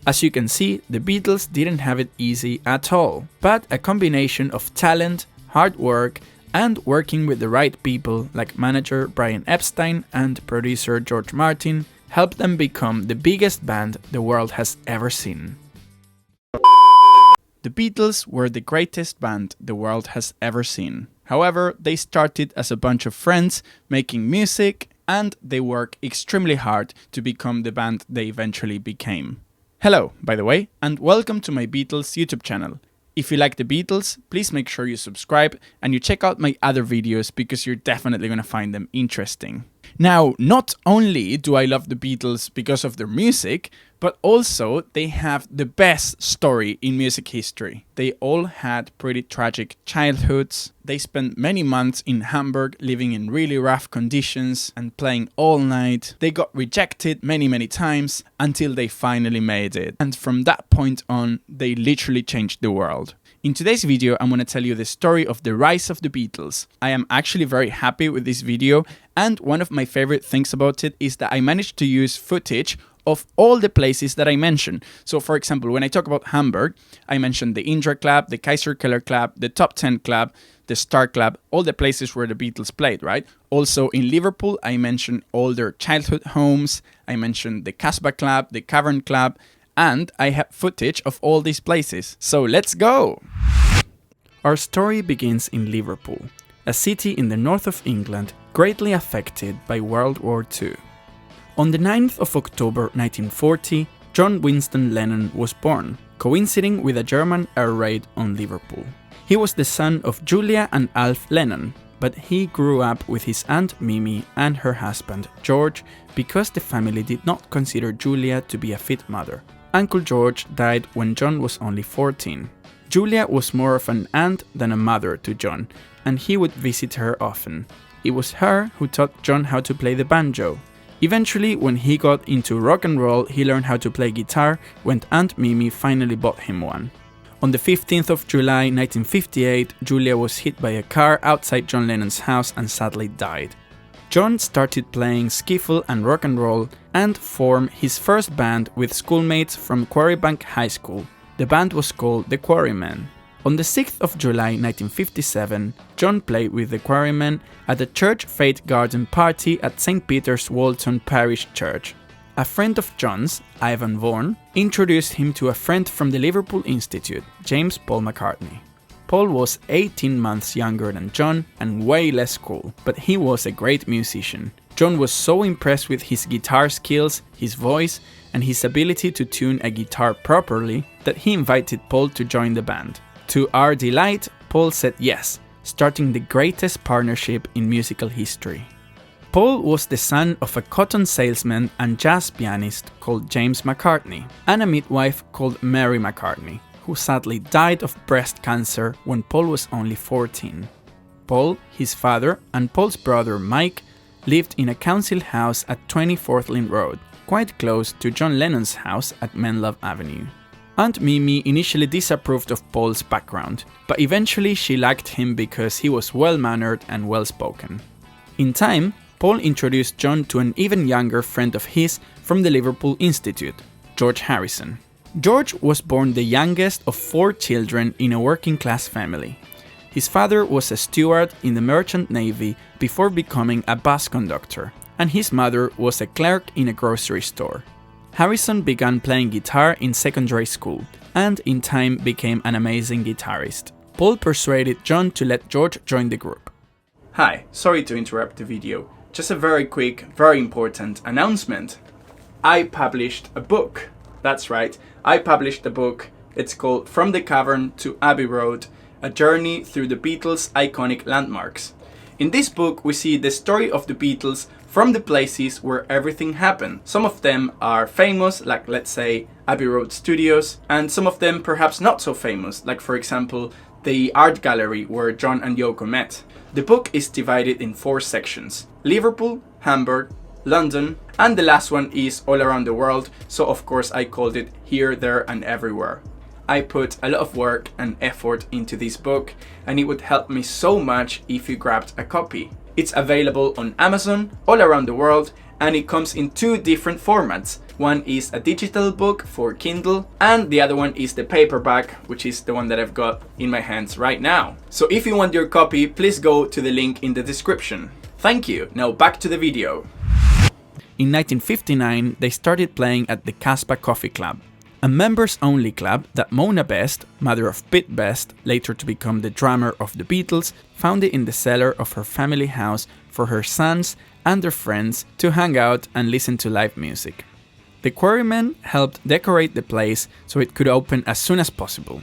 As you can see, the Beatles didn't have it easy at all, but a combination of talent, hard work, and working with the right people like manager Brian Epstein and producer George Martin helped them become the biggest band the world has ever seen. The Beatles were the greatest band the world has ever seen. However, they started as a bunch of friends making music, and they worked extremely hard to become the band they eventually became. Hello, by the way, and welcome to my Beatles YouTube channel. If you like the Beatles, please make sure you subscribe and you check out my other videos because you're definitely gonna find them interesting. Now, not only do I love the Beatles because of their music, but also they have the best story in music history. They all had pretty tragic childhoods. They spent many months in Hamburg living in really rough conditions and playing all night. They got rejected many times until they finally made it. And from that point on, they literally changed the world. In today's video, I'm going to tell you the story of the rise of the Beatles. I am actually very happy with this video, and one of my favorite things about it is that I managed to use footage of all the places that I mentioned. So for example, when I talk about Hamburg, I mentioned the Indra Club, the Kaiser Keller Club, the Top 10 Club, the Star Club, all the places where the Beatles played, right? Also in Liverpool, I mentioned all their childhood homes, I mentioned the Casbah Club, the Cavern Club, and I have footage of all these places. So let's go! Our story begins in Liverpool, a city in the north of England greatly affected by World War II. On the 9th of October 1940, John Winston Lennon was born, coinciding with a German air raid on Liverpool. He was the son of Julia and Alf Lennon, but he grew up with his aunt Mimi and her husband George because the family did not consider Julia to be a fit mother. Uncle George died when John was only 14. Julia was more of an aunt than a mother to John, and he would visit her often. It was her who taught John how to play the banjo. Eventually, when he got into rock and roll, he learned how to play guitar when Aunt Mimi finally bought him one. On the 15th of July 1958, Julia was hit by a car outside John Lennon's house and sadly died. John started playing skiffle and rock and roll and formed his first band with schoolmates from Quarrybank High School. The band was called the Quarrymen. On the 6th of July 1957, John played with the Quarrymen at a church faith garden party at St. Peter's Walton Parish Church. A friend of John's, Ivan Vaughan, introduced him to a friend from the Liverpool Institute, James Paul McCartney. Paul was 18 months younger than John and way less cool, but he was a great musician. John was so impressed with his guitar skills, his voice, and his ability to tune a guitar properly that he invited Paul to join the band. To our delight, Paul said yes, starting the greatest partnership in musical history. Paul was the son of a cotton salesman and jazz pianist called James McCartney, and a midwife called Mary McCartney, who sadly died of breast cancer when Paul was only 14. Paul, his father, and Paul's brother Mike lived in a council house at 20 Forthlin Road, quite close to John Lennon's house at Menlove Avenue. Aunt Mimi initially disapproved of Paul's background, but eventually she liked him because he was well-mannered and well-spoken. In time, Paul introduced John to an even younger friend of his from the Liverpool Institute, George Harrison. George was born the youngest of 4 children in a working-class family. His father was a steward in the Merchant Navy before becoming a bus conductor, and his mother was a clerk in a grocery store. Harrison began playing guitar in secondary school, and in time became an amazing guitarist. Paul persuaded John to let George join the group. Hi, sorry to interrupt the video. Just a very quick, very important announcement. I published a book. That's right, I published a book. It's called From the Cavern to Abbey Road, a journey through the Beatles' iconic landmarks. In this book, we see the story of the Beatles from the places where everything happened. Some of them are famous, like let's say Abbey Road Studios, and some of them perhaps not so famous, like for example the art gallery where John and Yoko met. The book is divided in 4 sections: Liverpool, Hamburg, London, and the last one is all around the world, so of course I called it Here, There and Everywhere. I put a lot of work and effort into this book, and it would help me so much if you grabbed a copy. It's available on Amazon all around the world, and it comes in two different formats. One is a digital book for Kindle, and the other one is the paperback, which is the one that I've got in my hands right now. So if you want your copy, please go to the link in the description. Thank you. Now back to the video. In 1959, they started playing at the Casbah Coffee Club, a members-only club that Mona Best, mother of Pete Best, later to become the drummer of the Beatles, founded in the cellar of her family house for her sons and their friends to hang out and listen to live music. The Quarrymen helped decorate the place so it could open as soon as possible.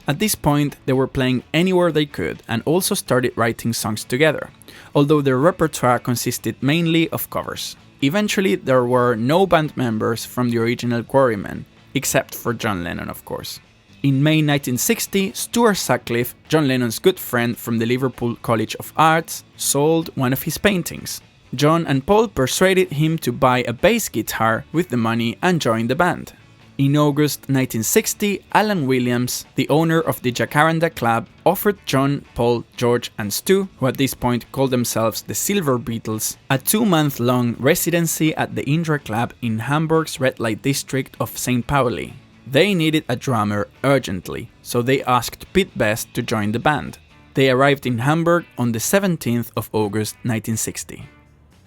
At this point, they were playing anywhere they could and also started writing songs together, although their repertoire consisted mainly of covers. Eventually, there were no band members from the original Quarrymen, except for John Lennon, of course. In May 1960, Stuart Sutcliffe, John Lennon's good friend from the Liverpool College of Arts, sold one of his paintings. John and Paul persuaded him to buy a bass guitar with the money and join the band. In August 1960, Alan Williams, the owner of the Jacaranda Club, offered John, Paul, George and Stu, who at this point called themselves the Silver Beatles, a 2-month-long residency at the Indra Club in Hamburg's red light district of St. Pauli. They needed a drummer urgently, so they asked Pete Best to join the band. They arrived in Hamburg on the 17th of August 1960.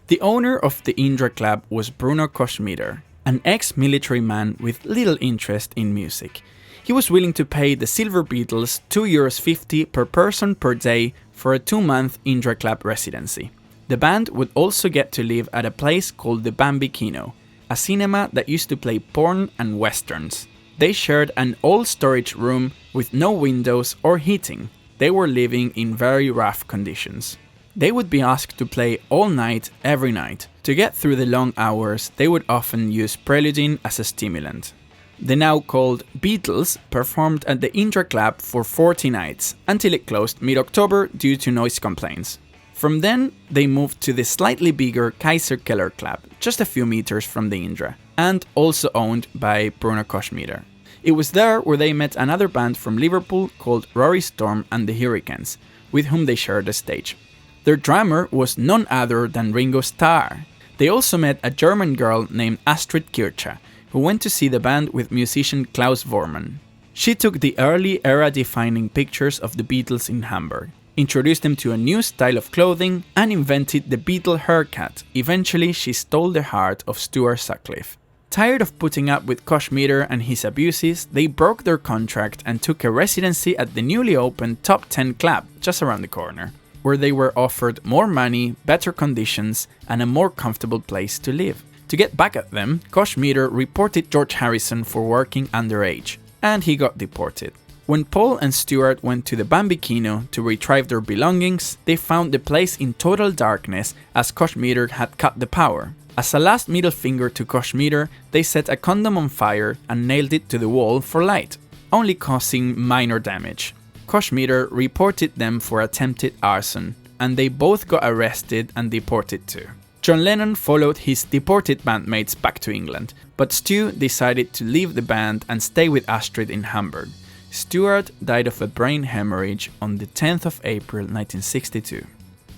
The owner of the Indra Club was Bruno Koschmider, an ex-military man with little interest in music. He was willing to pay the Silver Beatles €2.50 per person per day for a 2-month Indra Club residency. The band would also get to live at a place called the Bambikino, a cinema that used to play porn and westerns. They shared an old storage room with no windows or heating. They were living in very rough conditions. They would be asked to play all night, every night. To get through the long hours, they would often use Preludin as a stimulant. The now called Beatles performed at the Indra Club for 40 nights, until it closed mid-October due to noise complaints. From then, they moved to the slightly bigger Kaiser Keller Club, just a few meters from the Indra, and also owned by Bruno Koschmider. It was there where they met another band from Liverpool called Rory Storm and the Hurricanes, with whom they shared a stage. Their drummer was none other than Ringo Starr. They also met a German girl named Astrid Kircher, who went to see the band with musician Klaus Vormann. She took the early era-defining pictures of the Beatles in Hamburg, introduced them to a new style of clothing, and invented the Beatle haircut. Eventually, she stole the heart of Stuart Sutcliffe. Tired of putting up with Koschmider and his abuses, they broke their contract and took a residency at the newly opened Top 10 Club, just around the corner, where they were offered more money, better conditions, and a more comfortable place to live. To get back at them, Koschmider reported George Harrison for working underage, and he got deported. When Paul and Stuart went to the Bambikino to retrieve their belongings, they found the place in total darkness as Koschmider had cut the power. As a last middle finger to Koschmider, they set a condom on fire and nailed it to the wall for light, only causing minor damage. Koschmider reported them for attempted arson, and they both got arrested and deported too. John Lennon followed his deported bandmates back to England, but Stu decided to leave the band and stay with Astrid in Hamburg. Stuart died of a brain hemorrhage on the 10th of April 1962.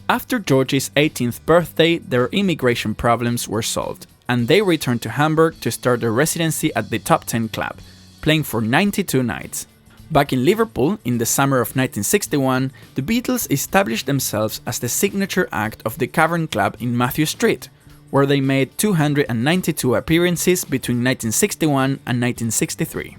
After George's 18th birthday, their immigration problems were solved, and they returned to Hamburg to start their residency at the Top 10 Club, playing for 92 nights. Back in Liverpool, in the summer of 1961, the Beatles established themselves as the signature act of the Cavern Club in Matthew Street, where they made 292 appearances between 1961 and 1963.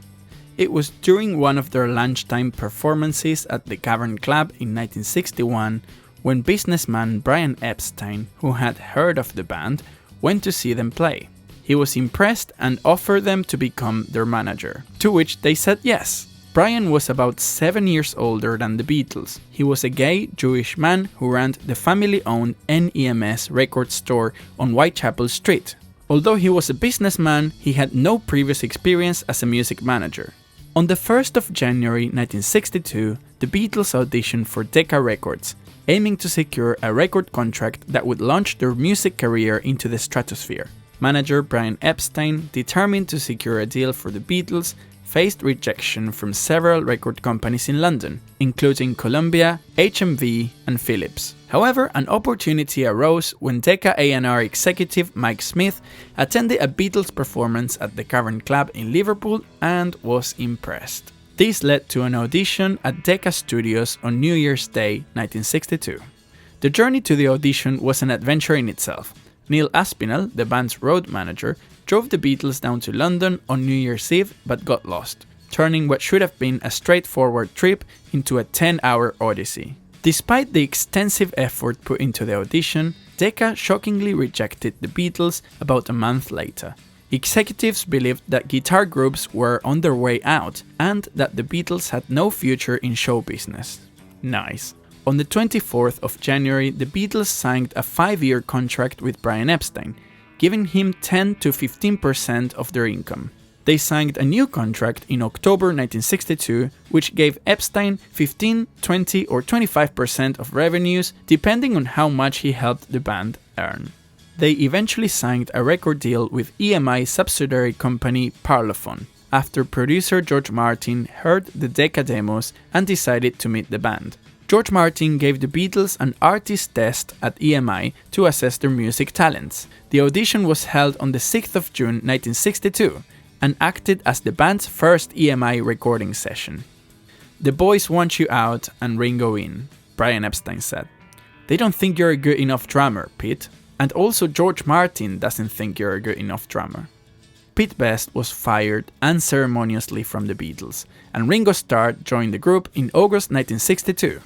It was during one of their lunchtime performances at the Cavern Club in 1961 when businessman Brian Epstein, who had heard of the band, went to see them play. He was impressed and offered them to become their manager, to which they said yes. Brian was about 7 years older than the Beatles. He was a gay Jewish man who ran the family-owned NEMS record store on Whitechapel Street. Although he was a businessman, he had no previous experience as a music manager. On the 1st of January 1962, the Beatles auditioned for Decca Records, aiming to secure a record contract that would launch their music career into the stratosphere. Manager Brian Epstein, determined to secure a deal for the Beatles, faced rejection from several record companies in London, including Columbia, HMV and Philips. However, an opportunity arose when Decca A&R executive Mike Smith attended a Beatles performance at the Cavern Club in Liverpool and was impressed. This led to an audition at Decca Studios on New Year's Day 1962. The journey to the audition was an adventure in itself. Neil Aspinall, the band's road manager, drove the Beatles down to London on New Year's Eve but got lost, turning what should have been a straightforward trip into a 10-hour odyssey. Despite the extensive effort put into the audition, Decca shockingly rejected the Beatles about a month later. Executives believed that guitar groups were on their way out and that the Beatles had no future in show business. Nice. On the 24th of January, the Beatles signed a 5-year contract with Brian Epstein, giving him 10 to 15% of their income. They signed a new contract in October 1962, which gave Epstein 15, 20 or 25% of revenues, depending on how much he helped the band earn. They eventually signed a record deal with EMI subsidiary company Parlophone, after producer George Martin heard the Decca demos and decided to meet the band. George Martin gave the Beatles an artist test at EMI to assess their music talents. The audition was held on the 6th of June 1962 and acted as the band's first EMI recording session. "The boys want you out and Ringo in," Brian Epstein said. "They don't think you're a good enough drummer, Pete. And also George Martin doesn't think you're a good enough drummer." Pete Best was fired unceremoniously from the Beatles, and Ringo Starr joined the group in August 1962.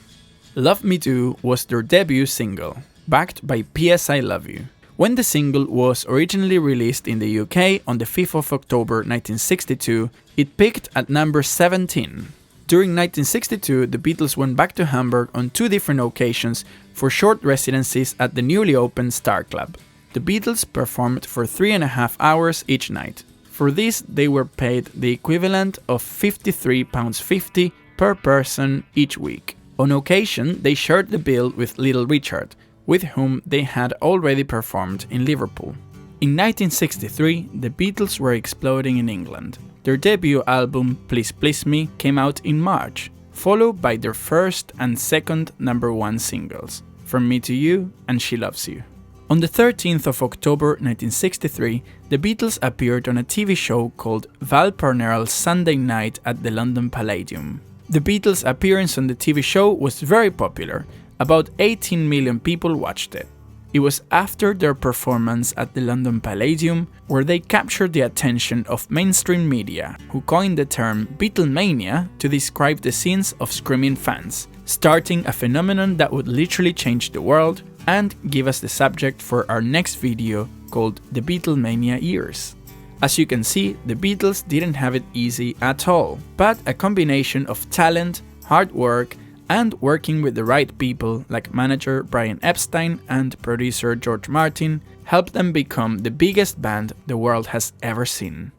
Love Me Do was their debut single, backed by P.S. I Love You. When the single was originally released in the UK on the 5th of October 1962, it peaked at number 17. During 1962, the Beatles went back to Hamburg on 2 different occasions for short residencies at the newly opened Star Club. The Beatles performed for 3.5 hours each night. For this, they were paid the equivalent of £53.50 per person each week. On occasion, they shared the bill with Little Richard, with whom they had already performed in Liverpool. In 1963, the Beatles were exploding in England. Their debut album, Please Please Me, came out in March, followed by their first and second #1 singles, From Me to You and She Loves You. On the 13th of October 1963, the Beatles appeared on a TV show called Val Parnell's Sunday Night at the London Palladium. The Beatles' appearance on the TV show was very popular. About 18 million people watched it. It was after their performance at the London Palladium where they captured the attention of mainstream media, who coined the term Beatlemania to describe the scenes of screaming fans, starting a phenomenon that would literally change the world and give us the subject for our next video called The Beatlemania Years. As you can see, the Beatles didn't have it easy at all, but a combination of talent, hard work, and working with the right people like manager Brian Epstein and producer George Martin helped them become the biggest band the world has ever seen.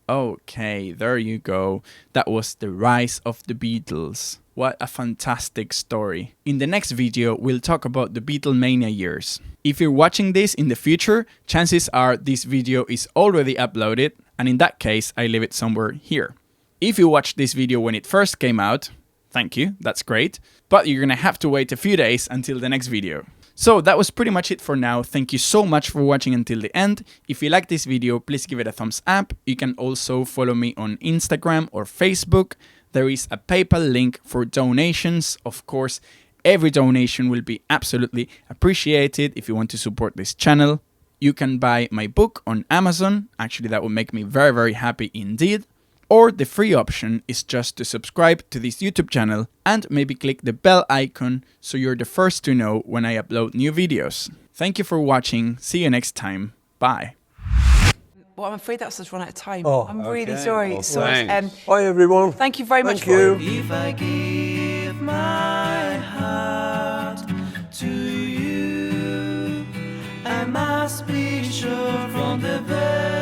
Okay, there you go. That was the rise of the Beatles. What a fantastic story. In the next video, we'll talk about the Beatlemania years. If you're watching this in the future, chances are this video is already uploaded, and in that case, I leave it somewhere here. If you watched this video when it first came out, thank you, that's great, but you're gonna have to wait a few days until the next video. So that was pretty much it for now. Thank you so much for watching until the end. If you like this video, please give it a thumbs up. You can also follow me on Instagram or Facebook. There is a PayPal link for donations. Of course, every donation will be absolutely appreciated if you want to support this channel. You can buy my book on Amazon. Actually, that would make me very, very happy indeed. Or the free option is just to subscribe to this YouTube channel and maybe click the bell icon so you're the first to know when I upload new videos. Thank you for watching. See you next time. Bye. Well, I'm afraid that's just run out of time. Oh, I'm really okay. sorry. Well, So, bye everyone. thank you very much. Thank you. If I give my heart to you, I must be sure from the very